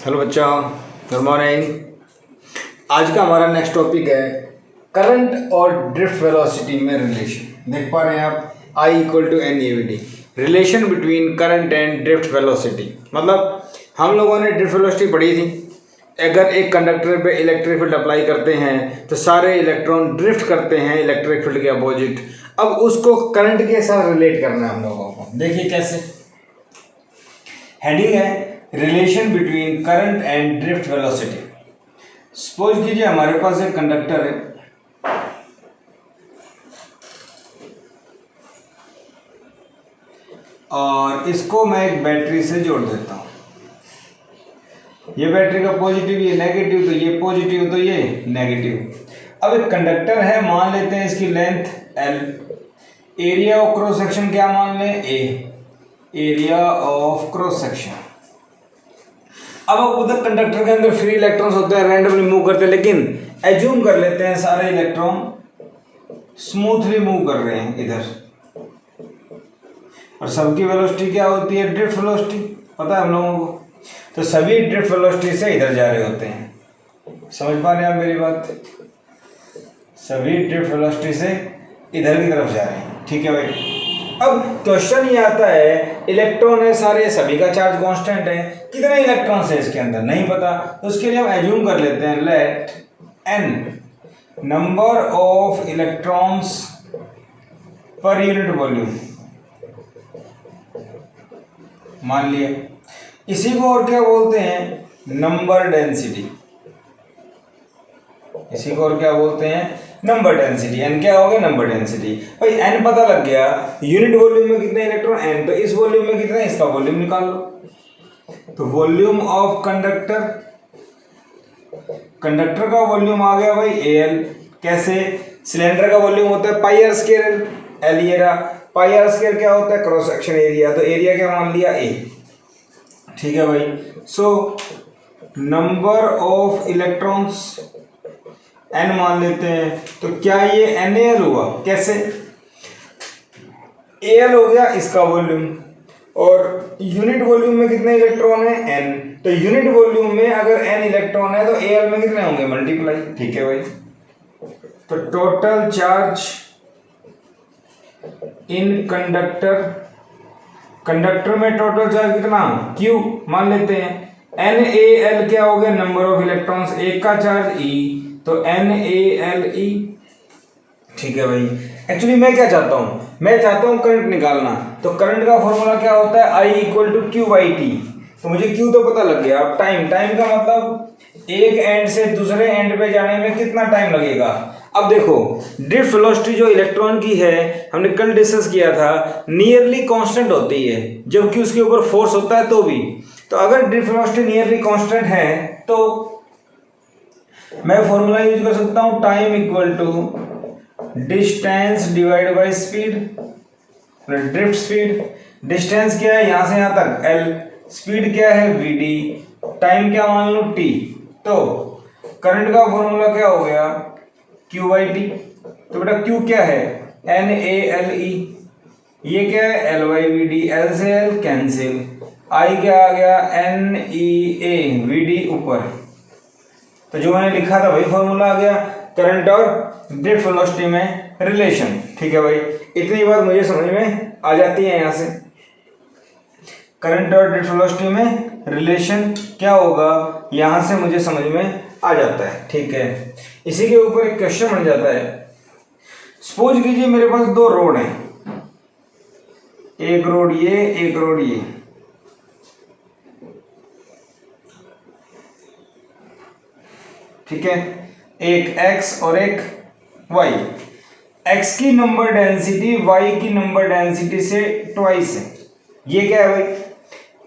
Hello बच्चा, good morning. आज का हमारा नेक्स्ट टॉपिक है करंट और ड्रिफ्ट वेलोसिटी में रिलेशन। देख पा रहे हैं आप, I equal to N A V D, relation between current and drift velocity. मतलब हम लोगों ने ड्रिफ्ट वेलोसिटी पढ़ी थी। अगर एक कंडक्टर पे इलेक्ट्रिक फील्ड अप्लाई करते हैं तो सारे इलेक्ट्रॉन ड्रिफ्ट करते हैं इलेक्ट्रिक फील्ड के अपोजिट। अब उसको करंट के साथ रिलेट करना है हम लोगों को। देखिए कैसे। हेडिंग है relation between current and drift velocity. Suppose कीजिए हमारे पास एक कंडक्टर है और इसको मैं एक बैटरी से जोड़ देता हूं। ये बैटरी का पॉजिटिव, ये नेगेटिव, तो ये पॉजिटिव तो ये नेगेटिव। अब एक कंडक्टर है, मान लेते हैं इसकी length L, area of cross section क्या मान लें A, area of cross section. अब उधर कंडक्टर के अंदर फ्री इलेक्ट्रॉन्स होते हैं, रैंडमली मूव करते हैं, लेकिन एज्यूम कर लेते हैं सारे इलेक्ट्रॉन स्मूथली मूव कर रहे हैं इधर, और सबकी वेलोसिटी क्या होती है? Drift velocity. पता है हम लोगों को, तो सभी ड्रिफ्ट वेलोसिटी से इधर जा रहे होते हैं। समझ पा रहे हैं आप मेरी बात? सभी ड्रिफ्ट वेलोसिटी से इधर की तरफ जा रहे हैं। ठीक है भाई। अब क्वेश्चन ये आता है, इलेक्ट्रॉन है सारे, सभी का चार्ज कांस्टेंट है, कितने इलेक्ट्रॉन्स है इसके अंदर नहीं पता, तो उसके लिए हम एज्यूम कर लेते हैं let n number of electrons per unit volume मान लिया। इसी को और क्या बोलते हैं? Number density. इसी को और क्या बोलते हैं? Number density. n क्या हो गया? Number density. भाई n पता लग गया, यूनिट वॉल्यूम में कितने इलेक्ट्रॉन n, तो इस वॉल्यूम में कितने, इसका वॉल्यूम निकाल लो। तो वॉल्यूम ऑफ कंडक्टर, कंडक्टर का वॉल्यूम आ गया भाई Al। कैसे? सिलेंडर का वॉल्यूम होता है पाई आर स्क्वायर, L ये रहा। पाई आर स्क्वायर क्या होता है? क्रॉस सेक्शन एरिया, तो एरिया क्या मान लिया? A। ठीक है भाई। So number of electrons n मान लेते हैं, तो क्या ये NaL हुआ? कैसे? Al हो गया इसका वॉल्यूम, और यूनिट वॉल्यूम में कितने इलेक्ट्रॉन है? n। तो यूनिट वॉल्यूम में अगर n इलेक्ट्रॉन है तो Al में कितने होंगे? मल्टीप्लाई। ठीक है भाई। तो total charge in conductor, conductor में टोटल चार्ज कितना? Q मान लेते हैं। NaL क्या हो गया? नंबर ऑफ इलेक्ट्रॉन्स, एक का चार्ज E, तो NaLe। ठीक है भाई। एक्चुअली मैं क्या चाहता हूं? मैं चाहता हूं करंट निकालना, तो करंट का फॉर्मूला क्या होता है? I equal to Q by T. तो मुझे Q तो पता लग गया। अब टाइम, टाइम का मतलब एक एंड से दूसरे एंड पे जाने में कितना टाइम लगेगा। अब देखो, ड्रिफ्ट वेलोसिटी जो इलेक्ट्रॉन की है, हमने कल डिस्कस किया था, नियरली कांस्टेंट होती है, जबकि उसके ऊपर फोर्स होता है तो भी। तो अगर ड्रिफ्ट वेलोसिटी नियरली कांस्टेंट है तो मैं फॉर्मूला यूज कर सकता हूं, time equal to distance divide by speed, drift speed. Distance क्या है? यहां से यहां तक L, स्पीड क्या है? Vd, टाइम क्या मान लो? T। तो करंट का फॉर्मूला क्या हो गया? Q by T. तो बेटा Q क्या है? NaLe। ये क्या है? L बाई Vd, L से L कैंसिल, I क्या आ गया? NeA, Vd ऊपर। तो जो मैंने लिखा था वही फॉर्मूला आ गया, करंट और ड्रिफ्ट वेलोसिटी में रिलेशन। ठीक है भाई। इतनी बात मुझे समझ में आ जाती है। यहां से करंट और ड्रिफ्ट वेलोसिटी में रिलेशन क्या होगा, यहां से मुझे समझ में आ जाता है। ठीक है। इसी के ऊपर एक क्वेश्चन बन जाता है। सपोज कीजिए मेरे पास दो रोड हैं, एक रोड ये, एक रोड ये। ठीक है। एक x और एक y। x की नंबर डेंसिटी y की नंबर डेंसिटी से ट्वाइस है। ये क्या है भाई?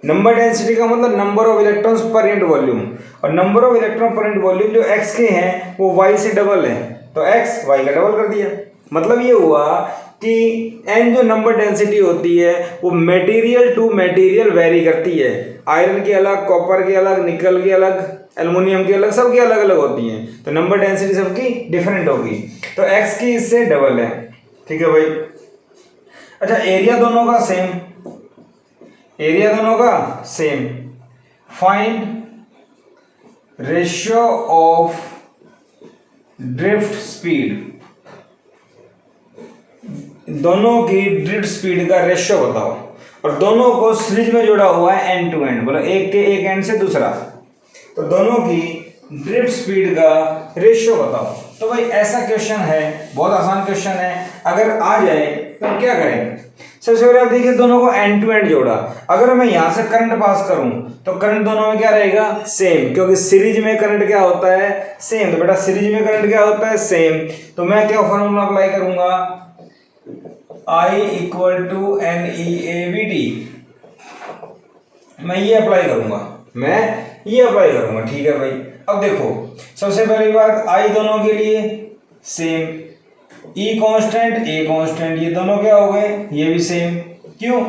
नंबर डेंसिटी का मतलब number of electrons per unit volume, और number of electron per unit volume जो x के हैं वो y से डबल है, तो x y का डबल कर दिया। मतलब ये हुआ कि n जो नंबर डेंसिटी होती है वो मटेरियल टू मटेरियल वेरी करती है। आयरन की अलग, कॉपर की अलग, निकल की अलग, एल्युमिनियम की अलग, सबकी अलग अलग होती हैं, तो नंबर डेंसिटी सबकी डिफरेंट होगी। तो x की इससे डबल है। ठीक है भाई। अच्छा, एरिया दोनों का सेम, एरिया दोनों का same. Find ratio of drift speed, दोनों की ड्रिफ्ट स्पीड का रेशियो बताओ, और दोनों को सीरीज में जोड़ा हुआ है एंड टू एंड, बोलो एक के एक एंड से दूसरा, तो दोनों की ड्रिफ्ट स्पीड का रेशियो बताओ। तो भाई ऐसा क्वेश्चन है, बहुत आसान क्वेश्चन है, अगर आ जाए तो क्या करेंगे? सबसे पहले आप देखिए दोनों को एंड टू एंड जोड़ा, अगर मैं यहां से करंट पास करूं तो करंट दोनों में क्या रहेगा? सेम, क्योंकि सीरीज में करंट क्या होता है? सेम। तो बेटा सीरीज में करंट क्या होता है? सेम। तो मैं क्या फॉर्मूला अप्लाई करूंगा? I equal to N E A V T, मैं ये अप्लाई करूंगा, ठीक है भाई। अब देखो सबसे पहली बात, I दोनों के लिए same, E constant A constant, ये दोनों क्या हो गए? ये भी सेम। क्यों?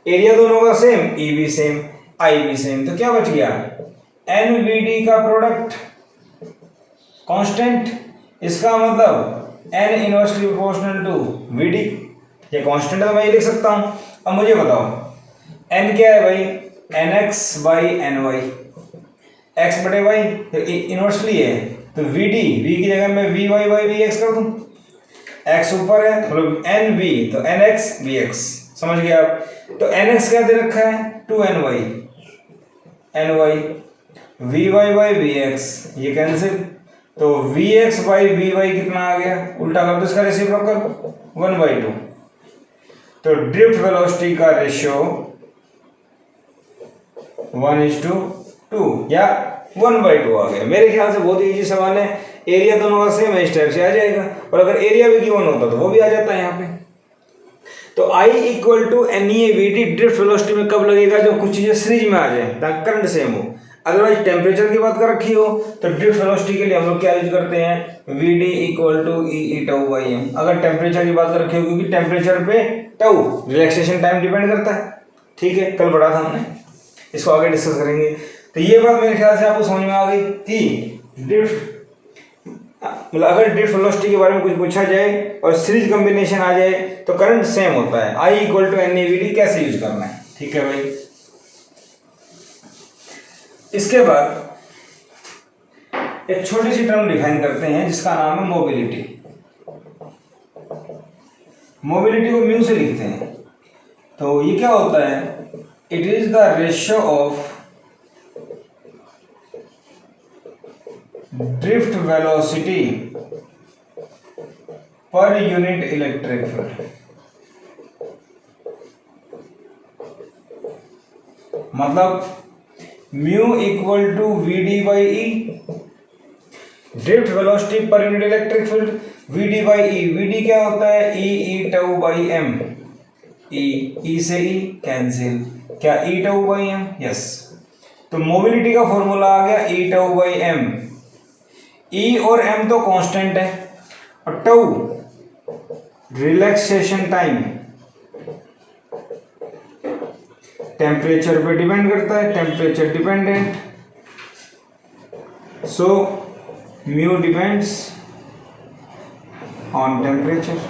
एरिया दोनों का सेम, E भी सेम, I भी सेम, तो क्या बच गया? NVD का प्रोडक्ट कांस्टेंट, इसका मतलब N inversely proportional to VD, ये कांस्टेंट है, मैं ये लिख सकता हूं। अब मुझे बताओ N क्या है भाई? NX बाई NY, X बटे Y तो इनवर्सली है, तो VD, V की जगह मैं VY बाई VX कर दूं, X ऊपर है मतलब NV तो NX VX, समझ गए आप? तो NX क्या दे रखा है? 2NY, NY VY by VX, ये कैंसिल, तो VX बाई VY कितना आ गया? उल्टा कर दो इसका रेसिप्रोकल 1/2। तो ड्रिफ्ट वेलोसिटी का रेशियो 1:2 या 1/2 आ गया। मेरे ख्याल से बहुत इजी सवाल है, एरिया दोनों का सेम है, इस टाइप से आ जाएगा, और अगर एरिया भी गिवन होता तो वो भी आ जाता है यहाँ पे। तो I equal to N E A V T drift velocity में कब लगेगा? जब कुछ चीजें सीरीज में आ जाए ताकि करंट सेम हो। अदरवाइज टेम्परेचर की बात कर रखी हो तो ड्रिफ्ट वेलोसिटी के लिए हम लोग क्या यूज करते हैं? V D equal to E tau by M. अगर टेम्परेचर की बात कर रखी हो, क्योंकि टेम्परेचर पे टाउ रिलैक्सेशन टाइम डिपेंड करता है, ठीक है, कल पढ़ा था हमने, इसको आगे डिस्कस करेंगे। तो ये बात मेरे ख्याल से आपको समझ में आ गई कि ड्रिफ्ट मतलब अगर ड्रिफ्ट वेलोसिटी के बारे में कुछ पूछा जाए और सीरीज कॉम्बिनेशन आ जाए तो करंट सेम होता है। I equal to N E V D कैसे यूज करना है, ठीक है भाई। इसके बाद एक छोटी सी टर्म डिफाइन करते हैं जिसका नाम है मोबिलिटी। मोबिलिटी को म्यू से लिखते हैं, तो ये क्या होता है? It is the ratio of drift velocity per unit electric field. मतलब mu equal to V D by E, drift velocity per unit electric field, V D by E. V D क्या होता है? E tau by M, E से E cancel, क्या E tau by M? Yes. तो mobility का formula आ गया E tau by M. E और एम तो कांस्टेंट है, और टाउ रिलैक्सेशन टाइम, टेम्परेचर पे डिपेंड करता है, temperature dependent, so mu depends on temperature,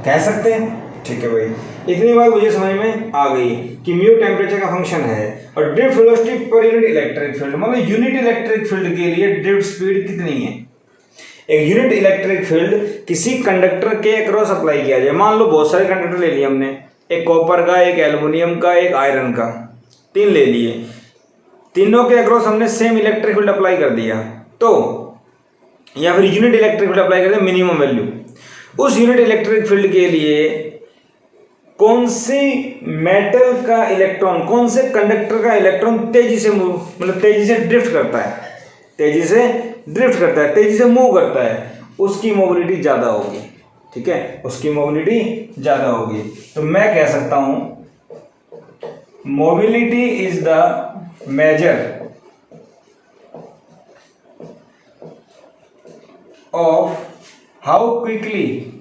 कह सकते हैं, ठीक है भाई। इतनी बात मुझे समझ में आ गई कि म्यू टेम्परेचर का फंक्शन है, और drift velocity per unit electric field, मतलब यूनिट इलेक्ट्रिक फील्ड के लिए ड्रिफ्ट स्पीड कितनी है। एक यूनिट इलेक्ट्रिक फील्ड किसी कंडक्टर के अक्रॉस अप्लाई किया जाए, मान लो बहुत सारे कंडक्टर ले लिए हमने, एक कॉपर का, एक एल्युमिनियम का, एक आयरन का, 3 ले लिए, तीनों के अक्रॉस हमने सेम इलेक्ट्रिक फील्ड अप्लाई कर दिया, तो या फिर यूनिट इलेक्ट्रिक फील्ड अप्लाई कर दिया मिनिमम वैल्यू, उस यूनिट इलेक्ट्रिक फील्ड के लिए कौन सी मेटल का इलेक्ट्रॉन, कौन से कंडक्टर का इलेक्ट्रॉन तेजी से मूव, मतलब तेजी से ड्रिफ्ट करता है, तेजी से ड्रिफ्ट करता है, तेजी से मूव करता है, उसकी मोबिलिटी ज्यादा होगी, ठीक है, उसकी मोबिलिटी ज्यादा होगी। तो मैं कह सकता हूं mobility is the measure of how quickly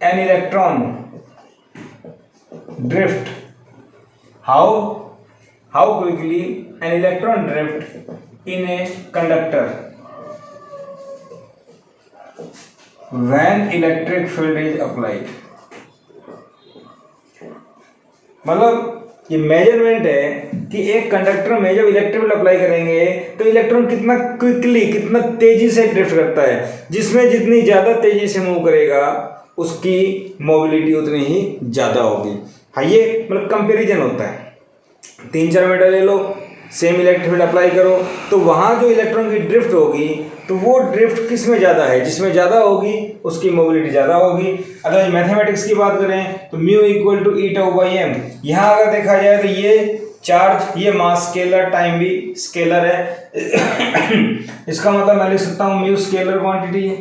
an electron drift, how quickly an electron drift in a conductor when electric field is applied। मतलब ये मेजरमेंट है कि एक कंडक्टर में जब इलेक्ट्रिक फील्ड अप्लाई करेंगे तो इलेक्ट्रॉन कितना क्विकली, कितना तेजी से ड्रिफ्ट करता है, जिसमें जितनी ज़्यादा तेजी से मूव करेगा उसकी मोबिलिटी उतनी ही ज़्यादा होगी। हाँ, ये मतलब कंपेरिजन होता है। 3-4 मीटर ले लो, सेम इलेक्ट्रिक फील्ड अप्लाई करो, तो वहाँ जो इलेक्ट्रॉन की ड्रिफ्ट होगी तो वो ड्रिफ्ट किस में ज़्यादा है, जिसमें ज़्यादा होगी उसकी मोबिलिटी ज़्यादा होगी। अगर मैथमेटिक्स की बात करें तो mu equal to E tau by M. यहाँ अगर देखा जाए तो ये चार्ज, ये मास स्केलर, टाइम भी स्केलर है। इसका मतलब मैं लिख सकता हूँ म्यू स्केलर क्वांटिटी है,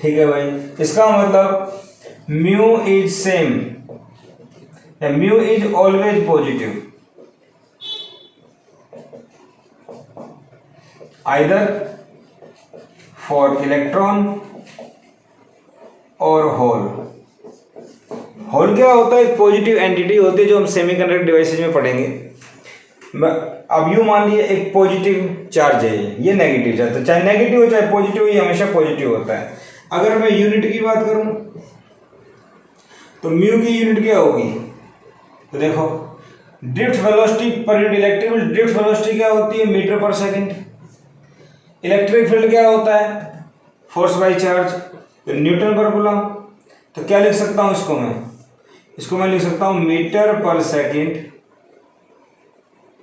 ठीक है भाई। इसका मतलब mu is same, mu is always positive either for electron और होल। होल क्या होता है? एक पॉजिटिव एंटिटी होती है जो हम सेमीकंडक्टर डिवाइसेज में पढ़ेंगे। अब यूं मान लिया एक पॉजिटिव चार्ज है, ये नेगेटिव चार्ज है, चाहे नेगेटिव हो चाहे पॉजिटिव, ये हमेशा पॉजिटिव होता है। अगर मैं यूनिट की बात करूं तो म्यू की यूनिट क्या होगी? तो देखो, drift velocity per unit electric field, drift velocity क्या होती है? Metre per second. Electric field क्या होता है? फोर्स बाय चार्ज, तो न्यूटन पर कूलम। तो क्या लिख सकता हूं इसको मैं? इसको मैं लिख सकता हूं मीटर पर सेकंड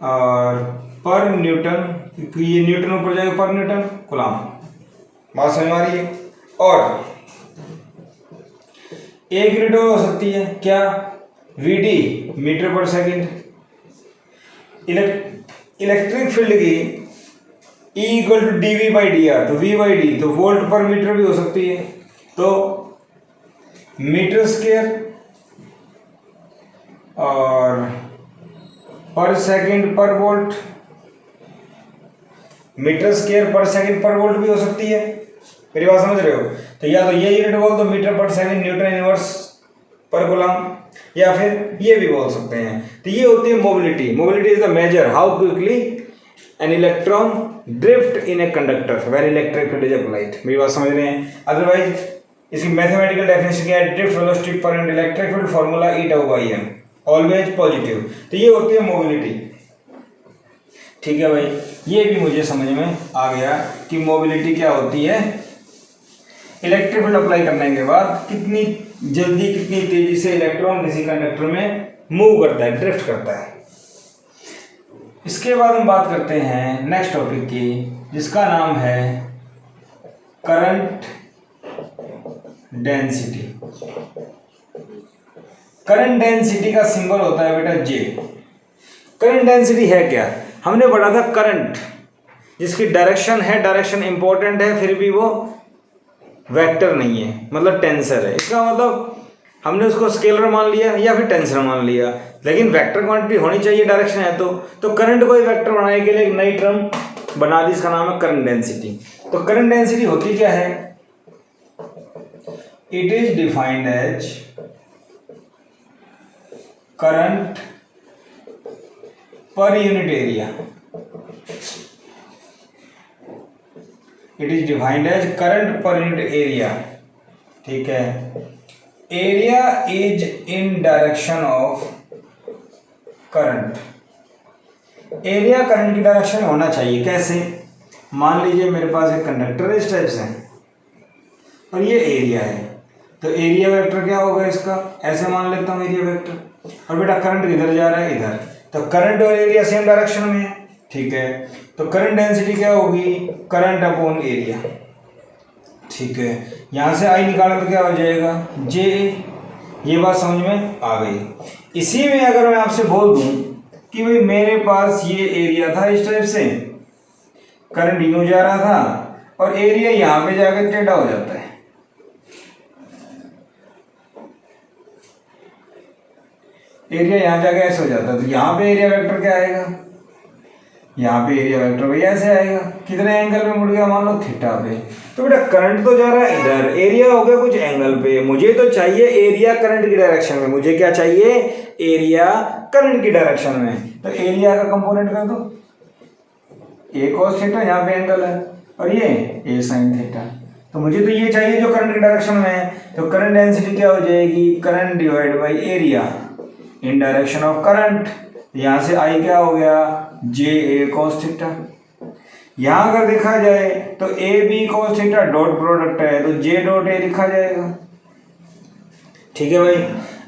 और पर न्यूटन, क्योंकि ये न्यूटन ऊपर जाएगा, पर न्यूटन कूलम। बात समझ आ रही है? और एक यूनिट हो सकती है क्या? VD, metre per second. Electric field की E equal to D V by D R, तो V बाई डी, तो वोल्ट पर मीटर भी हो सकती है, तो मीटर स्क्वायर और पर सेकंड पर वोल्ट, मीटर स्क्वायर पर सेकंड पर वोल्ट भी हो सकती है। मेरी बात समझ रहे हो? तो या तो ये यूनिट बोल दो metre per second Newton inverse पर कूलम, या फिर ये भी बोल सकते हैं। तो ये होती है mobility. Mobility is the major how quickly an electron drift in a conductor when electric field is applied. मेरी बात समझ रहे हैं? अदरवाइज इसकी मैथमेटिकल डेफिनेशन क्या है? Drift velocity per unit electric field formula E tau by M, always positive. तो ये होती है मोबिलिटी, ठीक है भाई। ये भी मुझे समझ में आ गया कि मोबिलिटी क्या होती है। इलेक्ट्रिक फील्ड अप्लाई करने के बाद कितनी जल्दी, कितनी तेजी से इलेक्ट्रॉन किसी कंडक्टर में मूव करता है, ड्रिफ्ट करता है। इसके बाद हम बात करते हैं नेक्स्ट टॉपिक की, जिसका नाम है करंट डेंसिटी। करंट डेंसिटी का सिंबल होता है बेटा J। करंट डेंसिटी है क्या? हमने पढ़ा था करंट जिसकी डायरेक्शन है, डायरेक्शन इंपॉर्टेंट है, फिर भी वो वेक्टर नहीं है, मतलब टेंसर है। इसका मतलब हमने उसको स्केलर मान लिया या फिर टेंसर मान लिया, लेकिन वेक्टर क्वांटिटी होनी चाहिए, डायरेक्शन है तो करंट को वेक्टर बनाने के लिए एक नई टर्म बना दी, इसका नाम है करंट डेंसिटी। तो करंट डेंसिटी होती क्या है? It is defined as current per unit area. It is defined as current per unit area, ठीक है। Area is in direction of current. Area current की डायरेक्शन में होना चाहिए। कैसे? मान लीजिए मेरे पास एक कंडक्टर इस टाइप से है और ये एरिया है, तो एरिया वेक्टर क्या होगा इसका? ऐसे मान लेता हूँ एरिया वेक्टर। और बेटा करंट किधर जा रहा है? इधर। तो करंट और एरिया सेम डायरेक्शन में है, ठीक है। तो करंट डेंसिटी क्या होगी? करंट अपॉन एरिया, ठीक है। यहाँ से आई निकालें तो क्या हो जाएगा? J। ये बात समझ में आ गई। इसी में अगर मैं आपसे बोल दूं कि भाई मेरे पास ये एरिया था इस टाइप से, करंट यूं जा रहा था और एरिया यहाँ पे जाकर टेढ़ा हो जाता है, एरिया यहाँ जाके ऐसे हो जाता है, तो यहाँ पे एरिया वेक्टर क्या आएगा? यहाँ पे एरिया वेक्टर भाई ऐसे आएगा। कितने एंगल पे मुड़ गया? मान लो थीटा पे। तो बेटा करंट तो जा रहा है इधर, एरिया हो गया कुछ एंगल पे, मुझे तो चाहिए एरिया करंट की डायरेक्शन में। मुझे क्या चाहिए? एरिया करंट की डायरेक्शन में। तो एरिया का कंपोनेंट कर दो, ए cos थीटा, यहाँ पे एंगल है, और ये ए sin थीटा। तो मुझे तो ये चाहिए जो करंट की डायरेक्शन में है। तो करंट डेंसिटी क्या हो जाएगी? Current divide by area in direction of current. यहाँ से आई क्या हो गया, जे ए कॉस थीटा। यहाँ अगर देखा जाए तो A B cos theta dot product है तो जे डॉट ए लिखा जाएगा। ठीक है भाई।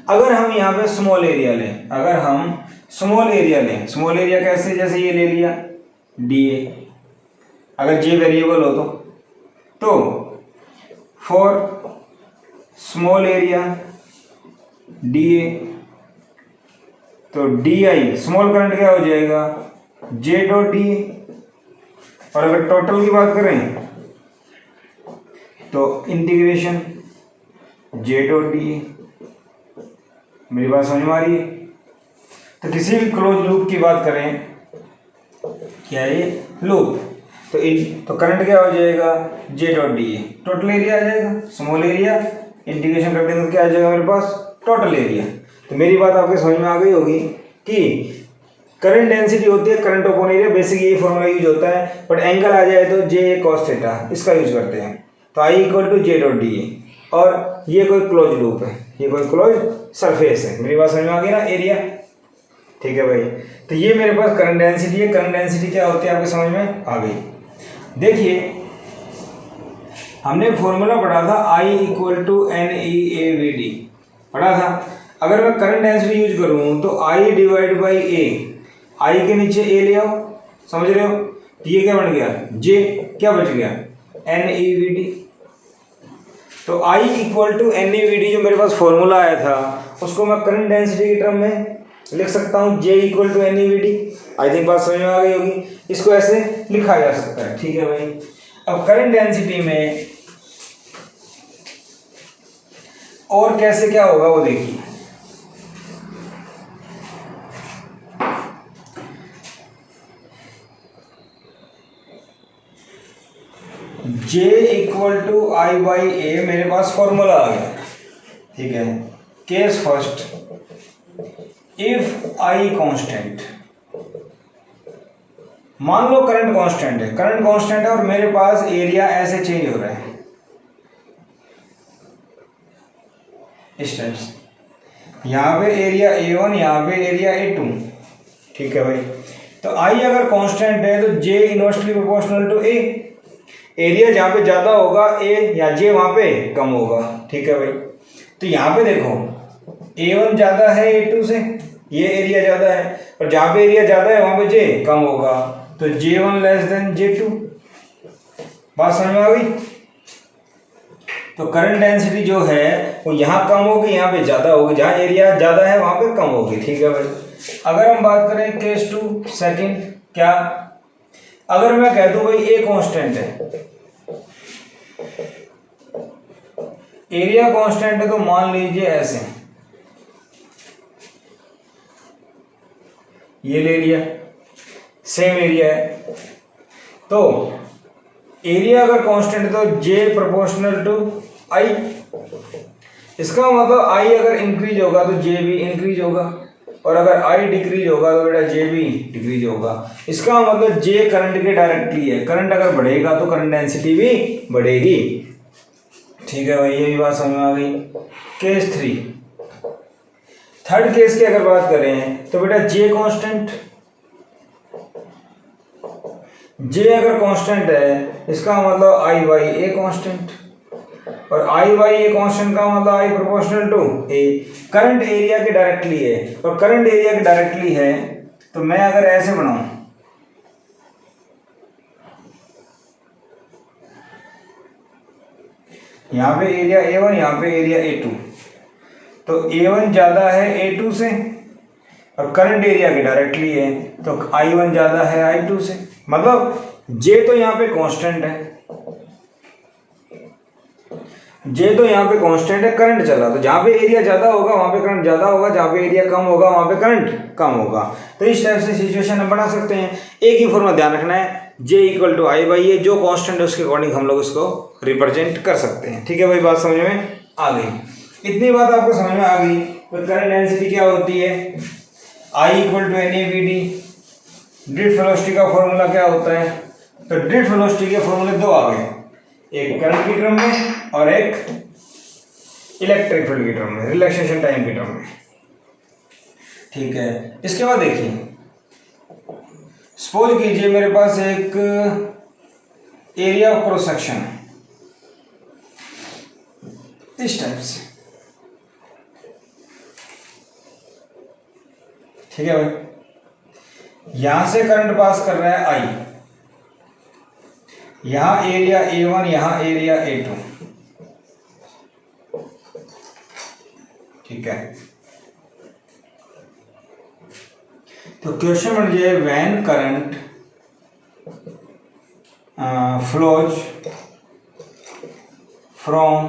अगर हम यहाँ पे स्मॉल एरिया लें, अगर हम स्मॉल एरिया लें, स्मॉल एरिया कैसे, जैसे ये ले लिया डी ए, अगर जे वेरिएबल हो तो for small area D A, तो डी आई स्मॉल करंट क्या हो जाएगा, जे डॉट डी ए। और अगर टोटल की बात करें तो इंटीग्रेशन जे डॉट डी ए। मेरी बात समझ में आ रही है। तो किसी भी क्लोज लूप की बात करें, क्या है ये लूप, तो करंट क्या हो जाएगा, J dot D A, total area आ जाएगा, स्मॉल एरिया इंटीग्रेशन कर देंगे तो क्या आ जाएगा मेरे पास, टोटल एरिया। तो मेरी बात आपके समझ में आ गई होगी कि करंट डेंसिटी होती है करंट अपॉन एरिया, बेसिक यही फॉर्मूला यूज होता है। बट एंगल आ जाए तो जे ए कॉस थीटा, इसका यूज करते हैं। तो I equal to J dot D A, और ये कोई क्लोज लूप है, ये कोई क्लोज सरफेस है। मेरी बात समझ में आ गई ना, एरिया। ठीक है भाई। तो ये मेरे पास करंट डेंसिटी है। करंट डेंसिटी क्या होती है आपके समझ में आ गई। देखिए हमने फॉर्मूला पढ़ा था I equal to N E A V D पढ़ा था। अगर मैं करंट डेंसिटी यूज करूँ तो आई डिवाइड बाई ए, आई के नीचे ए ले आओ, समझ रहे हो। तो ये क्या बन गया, जे क्या बच गया, एन ई वी डी। तो I equal to N E V D जो मेरे पास फॉर्मूला आया था उसको मैं करंट डेंसिटी की टर्म में लिख सकता हूँ, J equal to N E V D. I think बात समझ में आ गई होगी। इसको ऐसे लिखा जा सकता है। ठीक है भाई। अब करंट डेंसिटी में और कैसे क्या होगा वो देखिए। J equal to I by A, मेरे पास फॉर्मूला आ गया। ठीक है। Case first, if I constant, मान लो करंट कांस्टेंट है, करंट कांस्टेंट है और मेरे पास एरिया ऐसे चेंज हो रहा है इस टाइप से। यहाँ पे एरिया A1, यहाँ पे एरिया A2। ठीक है भाई। तो आई अगर कांस्टेंट है तो J inversely proportional to A, area जहाँ पे ज़्यादा होगा A या J वहाँ पे कम होगा। ठीक है भाई। तो यहाँ पे देखो A1 ज़्यादा है A2 से, ये एरिया ज़्यादा है, और जहाँ पे एरिया ज़्यादा है वहाँ पे J कम होगा, तो J1 लेस देन J2। बात समझ में आ गई। तो करंट डेंसिटी जो है वो यहाँ कम होगी, यहाँ पे ज़्यादा होगी, जहाँ एरिया ज़्यादा है वहाँ पे कम होगी। ठीक है भाई। अगर हम बात करें केस 2 सेकेंड, क्या अगर मैं कह दूं भाई ए कांस्टेंट है, एरिया कांस्टेंट है, तो मान लीजिए ऐसे ये ले लिया, सेम एरिया है, तो एरिया अगर कांस्टेंट है तो जे प्रोपोर्शनल टू आई। इसका मतलब आई अगर इंक्रीज होगा तो जे भी इंक्रीज होगा, और अगर आई डिक्रीज होगा तो बेटा जे भी डिक्रीज होगा। इसका मतलब जे करंट के डायरेक्टली है, करंट अगर बढ़ेगा तो करंट डेंसिटी भी बढ़ेगी। ठीक है भाई, ये भी बात समझ में आ गई। केस 3, थर्ड केस की अगर बात करें तो बेटा जे कांस्टेंट, जे अगर कांस्टेंट है इसका मतलब आई बाई ए कांस्टेंट, और आई बाई ए कांस्टेंट का मतलब I proportional to A. Current area के डायरेक्टली है, और करंट एरिया के डायरेक्टली है तो मैं अगर ऐसे बनाऊं, यहाँ पे एरिया A1, यहाँ पे एरिया A2, तो A1 ज़्यादा है A2 से, और करंट एरिया के डायरेक्टली है तो I1 ज़्यादा है I2 से। मतलब J तो यहाँ पे कांस्टेंट है, J तो यहाँ पे कांस्टेंट है, करंट चला, तो जहाँ पे एरिया ज़्यादा होगा वहाँ पे करंट ज़्यादा होगा, जहाँ पे एरिया कम होगा वहाँ पे करंट कम होगा। तो इस टाइप से सिचुएशन हम बना सकते हैं। एक ही फॉर्मूला ध्यान रखना है, J equal to I by A, जो कांस्टेंट है उसके अकॉर्डिंग हम लोग इसको रिप्रेजेंट कर सकते हैं। ठीक है भाई, बात समझ में आ गई। इतनी बात आपको समझ में आ गई। तो करंट डेंसिटी क्या होती है, I equal to N A V D. Drift velocity का फॉर्मूला क्या होता है, तो ड्रिफ्ट वेलोसिटी के फॉर्मूले दो आ गए, एक करंट की टर्म में और एक इलेक्ट्रिक फील्ड की टर्म में, रिलैक्सेशन टाइम की टर्म में। ठीक है, इसके बाद देखिए, सपोज कीजिए मेरे पास एक एरिया ऑफ क्रॉस सेक्शन है इस टाइप से, ठीक है भाई। यहां से करंट पास कर रहा है आई, यहां एरिया A1, यहां एरिया A2, ठीक है। तो क्वेश्चन बन जाए when current flows from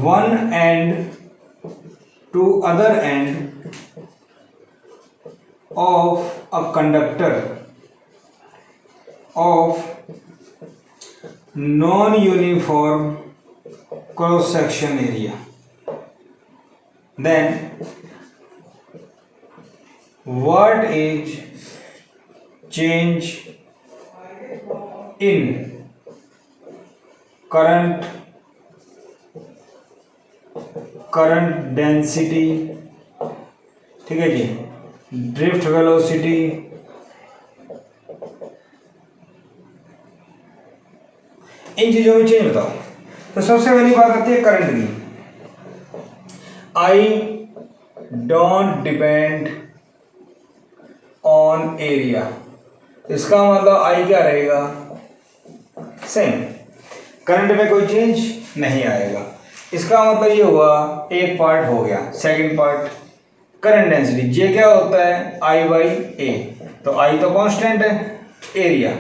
one end to other end of a conductor of non uniform cross section area, then what is change in current density, ठीक है जी, ड्रिफ्ट वेलोसिटी, इन चीजों में चेंज बताओ। तो सबसे पहली बात आती है करंट की। I don't depend on area, इसका मतलब I क्या रहेगा, सेम, करंट में कोई चेंज नहीं आएगा। इसका मतलब ये हुआ एक पार्ट हो गया। Second part current density, J क्या होता है, I बाई A, तो I तो कांस्टेंट है, एरिया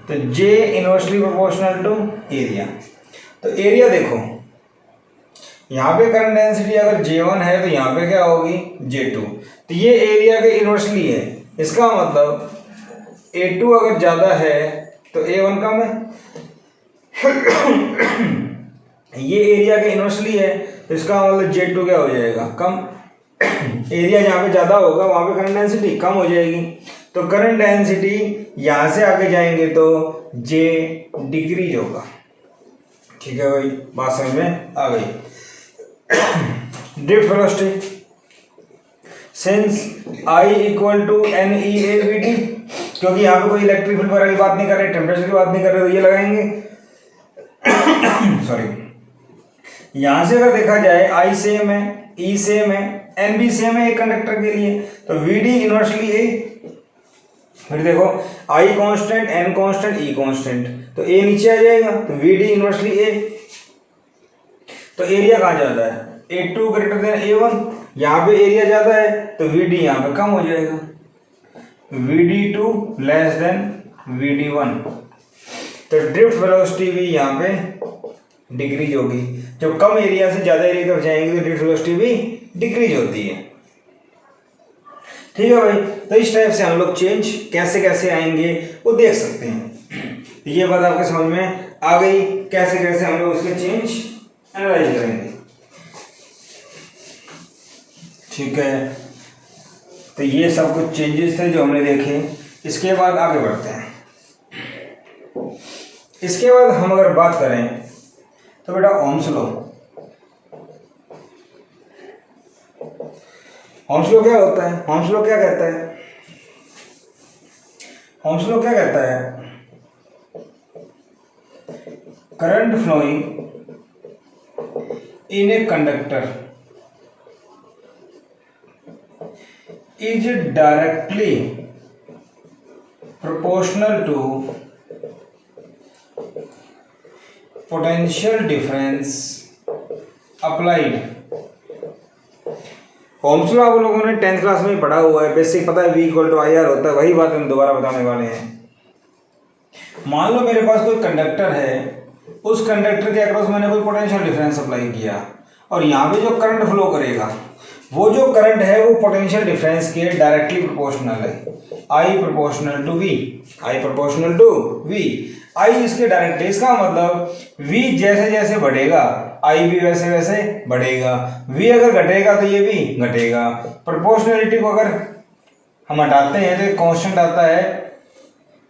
तो J inversely proportional to area. तो एरिया देखो, यहाँ पे करंट डेंसिटी अगर J1 है तो यहाँ पे क्या होगी, J2, तो ये एरिया के इनवर्सली है। इसका मतलब A2 अगर ज़्यादा है तो A1 कम है। ये एरिया के इनवर्सली है तो इसका मतलब J2 क्या हो जाएगा, कम। एरिया जहाँ पे ज़्यादा होगा वहाँ पे करंट डेंसिटी कम हो जाएगी। तो करंट डेंसिटी यहाँ से आगे जाएंगे तो J डिक्रीज होगा। ठीक है भाई, बात समझ में आ गई। Drift velocity, since I equal to NEAVD, क्योंकि यहाँ पे कोई इलेक्ट्रिक फील्ड वगैरह की बात नहीं कर रहे, टेम्परेचर की बात नहीं कर रहे, तो ये लगाएंगे। सॉरी, यहाँ से अगर देखा जाए I सेम है, E सेम है, N भी सेम है एक कंडक्टर के लिए, तो VD इनवर्सली A। फिर देखो I constant, N constant, E constant, तो A नीचे आ जाएगा, तो VD इनवर्सली A। तो एरिया कहाँ ज्यादा है, A2 ग्रेटर देन A1, यहाँ पे एरिया ज्यादा है तो VD यहाँ पे कम हो जाएगा, VD2 लेस देन VD1। तो ड्रिफ्ट वेलोसिटी भी यहाँ पे डिक्रीज होगी। जब कम एरिया से ज्यादा एरिया तक जाएंगे तो ड्रिफ्ट वेलोसिटी भी डिक्रीज होती है। ठीक है भाई, तो इस टाइप से हम लोग चेंज कैसे कैसे आएंगे वो देख सकते हैं। ये बात आपके समझ में आ गई, कैसे कैसे हम लोग उसके चेंज एनालाइज करेंगे। ठीक है, तो ये सब कुछ चेंजेस थे जो हमने देखे। इसके बाद आगे बढ़ते हैं। इसके बाद हम अगर बात करें तो बेटा ओम्स लॉ। ओम्स लॉ क्या होता है, ओम्स लॉ क्या कहता है, ओम्स लॉ क्या कहता है, current flowing in a conductor is directly proportional to potential difference applied। Ohm's law आप लोगों ने 10th क्लास में ही पढ़ा हुआ है, बेसिक पता है, V इक्वल टू IR होता है, वही बात हम दोबारा बताने वाले हैं। मान लो मेरे पास कोई कंडक्टर है, उस कंडक्टर के अक्रॉस मैंने कोई पोटेंशियल डिफरेंस अप्लाई किया और यहाँ पे जो करंट फ्लो करेगा वो जो करंट है वो पोटेंशियल डिफरेंस के डायरेक्टली प्रोपोर्शनल है, I proportional to V, I proportional to V, I इसके डायरेक्ट है। इसका मतलब V जैसे जैसे बढ़ेगा I भी वैसे वैसे बढ़ेगा, V अगर घटेगा तो ये भी घटेगा। प्रोपोर्शनलिटी को अगर हम हटाते हैं तो एक कांस्टेंट आता है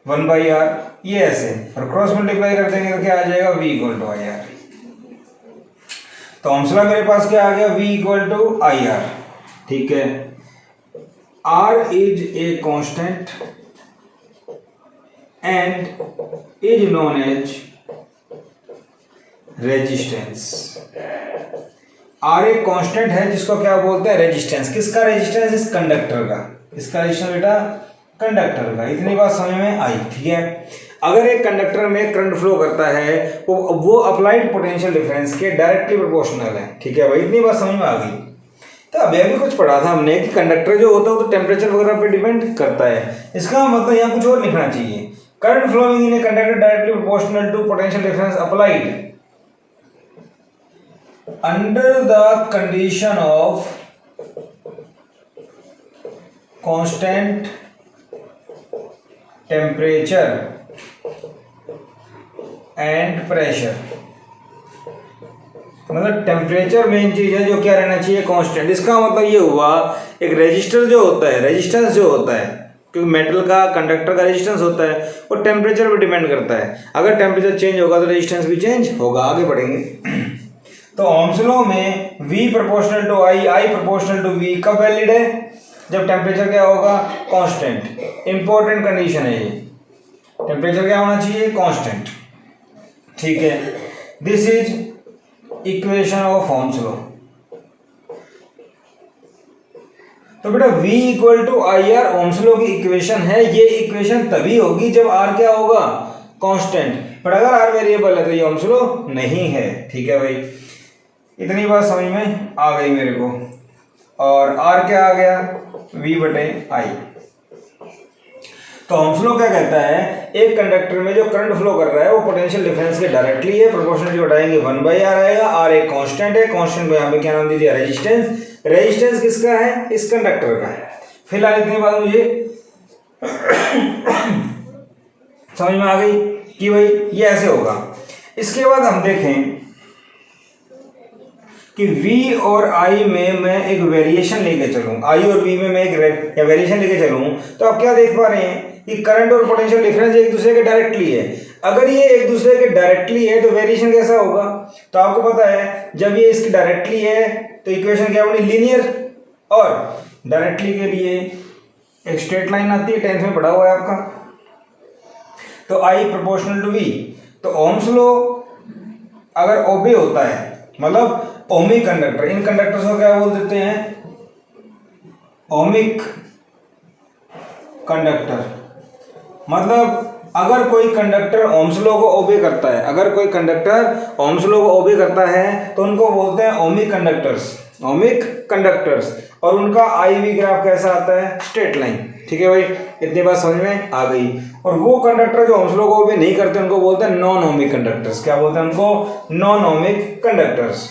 1/r, ये ऐसे, और क्रॉस मल्टीप्लाई कर देंगे तो क्या आ जाएगा, V इक्वल टू IR। तो ओम्स लॉ मेरे पास क्या आ गया, V इक्वल टू IR। ठीक है, R is a constant and is known as resistance. R एक कांस्टेंट है जिसको क्या बोलते हैं, रेजिस्टेंस। किसका रेजिस्टेंस? इस कंडक्टर का। इसका रेजिस्टेंस बेटा कंडक्टर का। इतनी बात समझ में आई, ठीक है। अगर एक कंडक्टर में करंट फ्लो करता है वो अप्लाइड पोटेंशियल डिफरेंस के डायरेक्टली प्रोपोर्शनल है, ठीक है भाई। इतनी बात समझ में आ गई। तो अभी कुछ पढ़ा था हमने कि कंडक्टर जो होता है वो तो टेम्परेचर वगैरह पे डिपेंड करता है। इसका मतलब यहाँ कुछ और लिखना चाहिए, current flowing in a conductor directly proportional to potential difference applied under the condition of constant temperature and pressure। मतलब टेम्परेचर मेन चीज है जो क्या रहना चाहिए, कांस्टेंट। इसका मतलब ये हुआ एक रेजिस्टर जो होता है, रेजिस्टेंस जो होता है, क्योंकि मेटल का कंडक्टर का रेजिस्टेंस होता है वो टेम्परेचर पे डिपेंड करता है। अगर टेम्परेचर चेंज होगा तो रेजिस्टेंस भी चेंज होगा। आगे बढ़ेंगे। तो ओम्स लॉ में V proportional to I proportional to V कब वैलिड है? जब टेम्परेचर क्या होगा, कांस्टेंट। इंपॉर्टेंट कंडीशन है ये, टेम्परेचर क्या होना चाहिए, कांस्टेंट, ठीक है। This is equation of Ohm's law. तो बेटा V equal to IR Ohm's law की इक्वेशन है। ये इक्वेशन तभी होगी जब R क्या होगा, कांस्टेंट। पर अगर R वेरिएबल है तो ये ओम्स लॉ नहीं है, ठीक है भाई। इतनी बात समझ में आ गई मेरे को। और R क्या आ गया, V बटे I। तो ओम्स लॉ क्या कहता है, एक कंडक्टर में जो करंट फ्लो कर रहा है वो पोटेंशियल डिफरेंस के डायरेक्टली है। प्रोपोर्शनली बढ़ाएंगे 1/r आएगा। R एक कांस्टेंट है, कांस्टेंट को यहाँ पे क्या नाम दे दिया, रेजिस्टेंस। रेजिस्टेंस किसका है, इस कंडक्टर का है। फिलहाल इतनी बात मुझे समझ में आ गई कि भाई ये ऐसे होगा। इसके बाद हम देखें कि V और I में मैं एक वेरिएशन लेके चलूं, I और V में मैं एक वेरिएशन लेके चलूं, तो आप क्या देख पा रहे हैं कि करंट और पोटेंशियल डिफरेंस एक दूसरे के डायरेक्टली है। अगर ये एक दूसरे के डायरेक्टली है तो वेरिएशन कैसा होगा, तो आपको पता है जब ये इसकी डायरेक्टली है तो इक्वेशन क्या होगी, लीनियर। और डायरेक्टली के लिए एक स्ट्रेट लाइन आती है, 10th में पढ़ा हुआ है आपका। तो I प्रोपोर्शनल टू V। तो ओम्स लॉ अगर ओबे होता है, मतलब ओमिक कंडक्टर, इन कंडक्टर्स को क्या बोल देते हैं, ओमिक कंडक्टर। मतलब अगर कोई कंडक्टर ओम्स लॉ को ओबे करता है, अगर कोई कंडक्टर ओम्स लॉ को ओबे करता है तो उनको बोलते हैं ओमिक कंडक्टर्स, ओमिक कंडक्टर्स। और उनका IV ग्राफ कैसा आता है, स्ट्रेट लाइन, ठीक है भाई। इतनी बात समझ में आ गई। और वो कंडक्टर जो ओम्स लॉ को ओबे नहीं करते उनको बोलते हैं नॉन ओमिक कंडक्टर्स। क्या बोलते हैं उनको, नॉन ओमिक कंडक्टर्स।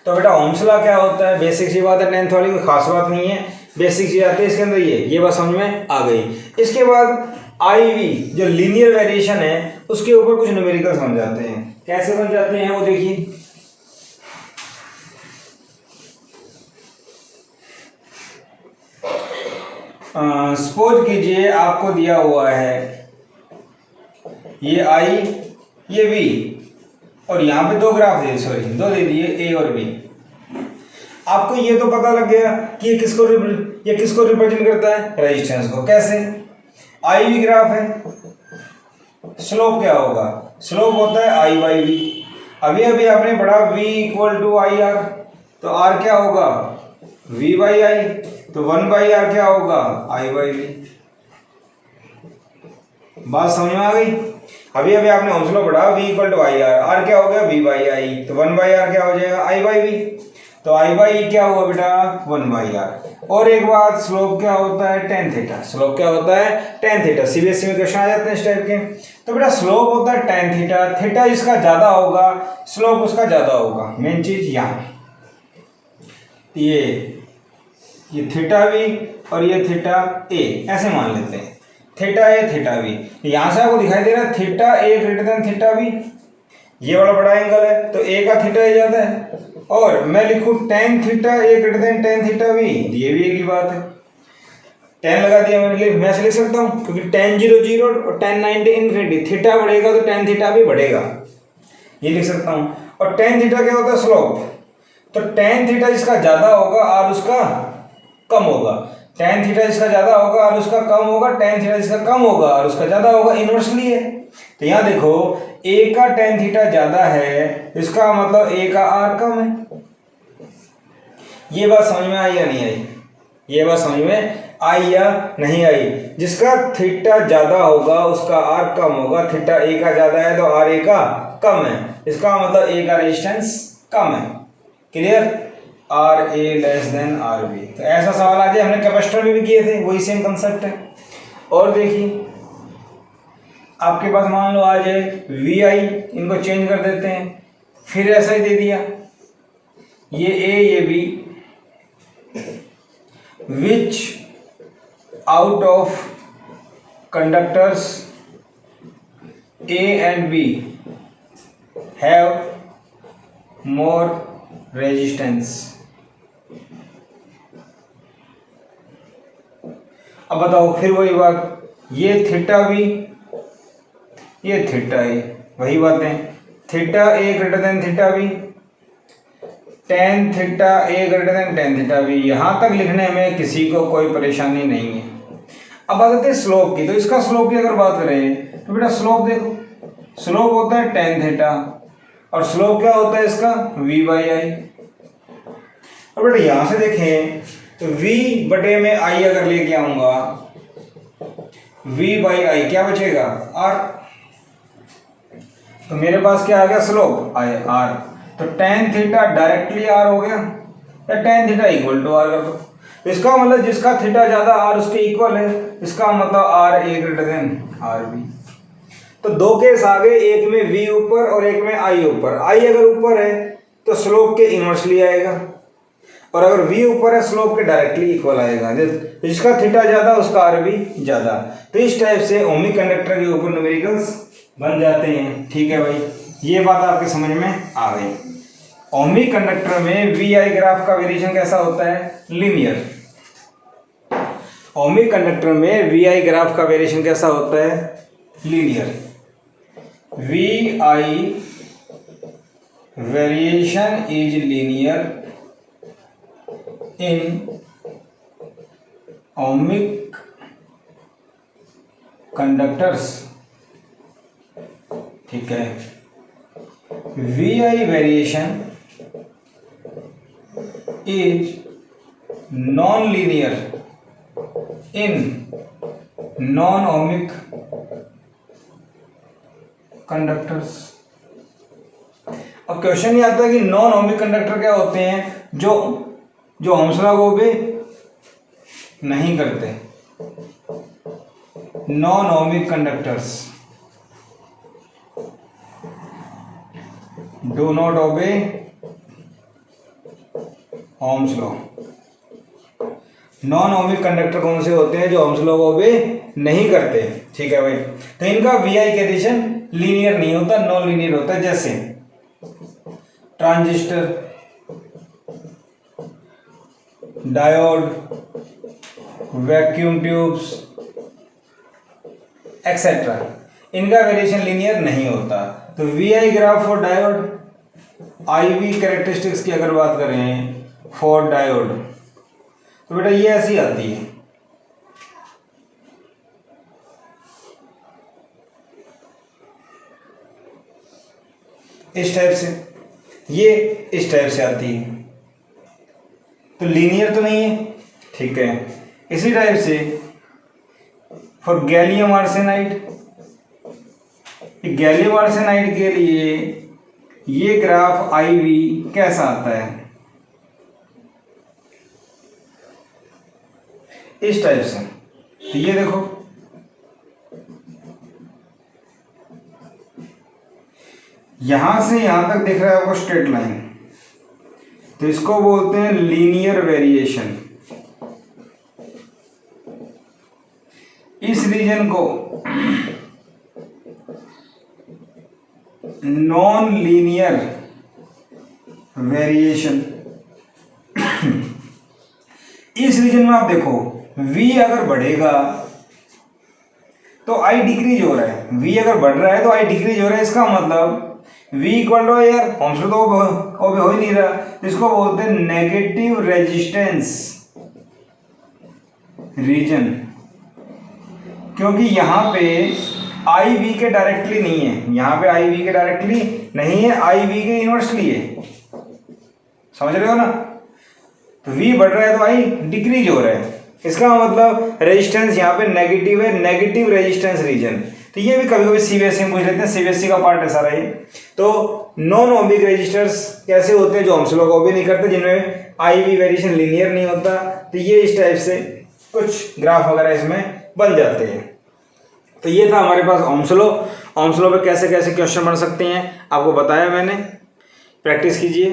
तो बेटा ओम्स लॉ क्या होता है, बेसिक सी बात है, 10th वाली कोई खास बात नहीं है, बेसिक चीज आती है इसके अंदर। ये बात समझ में आ गई। इसके बाद IV जो लीनियर वेरिएशन है उसके ऊपर कुछ न्यूमेरिकल समझाते हैं। कैसे समझाते हैं वो देखिए। सपोज कीजिए आपको दिया हुआ है ये I ये V और यहाँ पे दो ग्राफ दे, सॉरी दो दे दिए, A और B। आपको ये तो पता लग गया कि ये किसको रिप्रेजेंट करता है, रेजिस्टेंस को। कैसे, IV ग्राफ है, स्लोप क्या होगा, स्लोप होता है I बाई V। अभी अभी आपने पढ़ा V इक्वल टू IR, तो R क्या होगा, V बाई I। तो 1/r क्या होगा, I बाई V। बात समझ में आ गई। अभी अभी आपने ओम्स लॉ पढ़ा, V equal to IR, R क्या हो गया, V बाई I। तो 1/r क्या हो जाएगा, I बाई V। तो I बाई E क्या हुआ बेटा, 1/r। और एक बात, स्लोप क्या होता है, tan थीटा। स्लोप क्या होता है, tan थीटा। CBSE में क्वेश्चन आ जाते हैं इस टाइप के। तो बेटा स्लोप होता है tan थीटा, थीटा इसका ज्यादा होगा, स्लोप उसका ज्यादा होगा। मेन चीज यहाँ ये थीटा भी और ये थीटा A ऐसे मान लेते हैं, थीटा A थीटा B। यहां से आपको दिखाई दे रहा है theta A greater than theta B, ये वाला बड़ा एंगल है तो A का थीटा A जाता है। और मैं लिखूं tan theta A greater than tan theta B, ये भी एक ही बात है। tan लगा दिया मैंने, मैं ऐसे लिख सकता हूं क्योंकि tan 0 0 और tan 90 इनफिनिटी, थीटा बढ़ेगा तो tan थीटा भी बढ़ेगा, ये लिख सकता हूं। और tan थीटा क्या होता है, स्लोप। तो tan थीटा इसका ज्यादा होगा और उसका कम होगा। tan थीटा जिसका ज्यादा होगा और उसका कम होगा, tan थीटा जिसका कम होगा और उसका ज्यादा होगा, इनवर्सली है। तो यहाँ देखो a का tan थीटा ज्यादा है, इसका मतलब a का r कम है। ये बात समझ में आई या नहीं आई? ये बात समझ में आई या नहीं आई? जिसका थीटा ज्यादा होगा उसका r कम होगा, थीटा a का ज्यादा है तो r a का कम है, इसका मतलब a का रेजिस्टेंस कम है। Clear? R A less than R B. तो ऐसा सवाल आ जाए, हमने कैपेसिटर में भी किए थे, वही सेम कंसेप्ट है। और देखिए आपके पास मान लो आ जाए वी आई, इनको चेंज कर देते हैं, फिर ऐसा ही दे दिया, ये ए ये B, which out of conductors A and B have more resistance. अब बताओ फिर वही बात, ये थीटा भी ये थीटा ए, वही बातें, theta A greater than theta B, tan theta A greater than tan theta B. यहां तक लिखने में किसी को कोई परेशानी नहीं है। अब बात आती है स्लोप की। तो इसका स्लोप की अगर बात करें तो बेटा स्लोप देखो, स्लोप होता है टेन थीटा और स्लोप क्या होता है इसका v बाई आई। और बेटा यहां से देखें तो v बटे में i अगर लेके आऊंगा, v बाई आई क्या बचेगा r, तो मेरे पास क्या आ गया स्लोप आए r। तो टेन थीटा डायरेक्टली r हो गया या tan theta equal to r कर दो। तो इसका मतलब जिसका थीटा ज्यादा r उसके इक्वल है, इसका मतलब r a greater than r b। तो दो केस आ गए, एक में v ऊपर और एक में i ऊपर। i अगर ऊपर है तो स्लोप के इनवर्सली आएगा और अगर v ऊपर है स्लोप के डायरेक्टली इक्वल आएगा। जिसका थीटा ज्यादा उसका r भी ज्यादा। तो इस टाइप से ओमिक कंडक्टर के ऊपर न्यूमेरिकल्स बन जाते हैं। ठीक है भाई, ये बात आपके समझ में आ गई। ओमिक कंडक्टर में वी आई ग्राफ का वेरिएशन कैसा होता है लीनियर। ओमिक कंडक्टर में वी आई ग्राफ का वेरिएशन कैसा होता है linear. V I variation is linear in ohmic conductors. ठीक है, V I variation is non linear in non ohmic conductors. अब क्वेश्चन ये आता है कि नॉन ओमिक कंडक्टर क्या होते हैं, जो ओम्स लॉ को भी नहीं करते। Non ohmic conductors do not obey Ohm's law. Non ohmic conductor कौन से होते हैं, जो ओम्स लॉ को ओबे नहीं करते। ठीक है भाई, तो इनका वी आई का एडिशन लीनियर नहीं होता, नॉन लीनियर होता है। जैसे transistor, diode, vacuum tubes etcetera, इनका वेरिएशन लीनियर नहीं होता। तो V I graph for diode, I V characteristics की अगर बात करें फॉर डायोड, तो बेटा ये ऐसी आती है। इस टाइप से, ये इस टाइप से आती है। तो लीनियर तो नहीं है। ठीक है, इसी टाइप से for gallium arsenide, gallium arsenide के लिए ये ग्राफ आई वी कैसा आता है इस टाइप से। तो ये देखो, यहां से यहां तक दिख रहा है आपको स्ट्रेट लाइन, तो इसको बोलते हैं लीनियर वेरिएशन। इस रीजन को नॉन लीनियर वेरिएशन। इस रीजन में आप देखो v अगर बढ़ेगा तो i डिक्रीज हो रहा है, v अगर बढ़ रहा है तो i डिक्रीज हो रहा है। इसका मतलब v इक्वल टू यार ओम्स लॉ तो हो ही नहीं रहा, इसको बोलते हैं नेगेटिव रेजिस्टेंस रीजन, क्योंकि यहाँ पे आई वी के डायरेक्टली नहीं है, यहाँ पे आई वी के डायरेक्टली नहीं है, आई वी के इनवर्सली है, समझ रहे हो ना। तो वी बढ़ रहा है तो आई डिक्रीज हो रहा है, इसका मतलब रेजिस्टेंस यहाँ पे नेगेटिव है, नेगेटिव रेजिस्टेंस रीजन। तो ये भी कभी कभी सीबीएसई में पूछ लेते हैं, सीबीएसई का पार्ट है सारा ये। तो नॉन ओमिक रेजिस्टर्स कैसे होते हैं, जो ओम्स लॉ को भी नहीं करते, जिनमें आई वी वेरिएशन लीनियर नहीं होता। तो ये इस टाइप से कुछ ग्राफ वगैरह इसमें बन जाते हैं। तो ये था हमारे पास ओम्स लॉ। ओम्स लॉ पे कैसे कैसे क्वेश्चन बन सकते हैं आपको बताया मैंने, प्रैक्टिस कीजिए।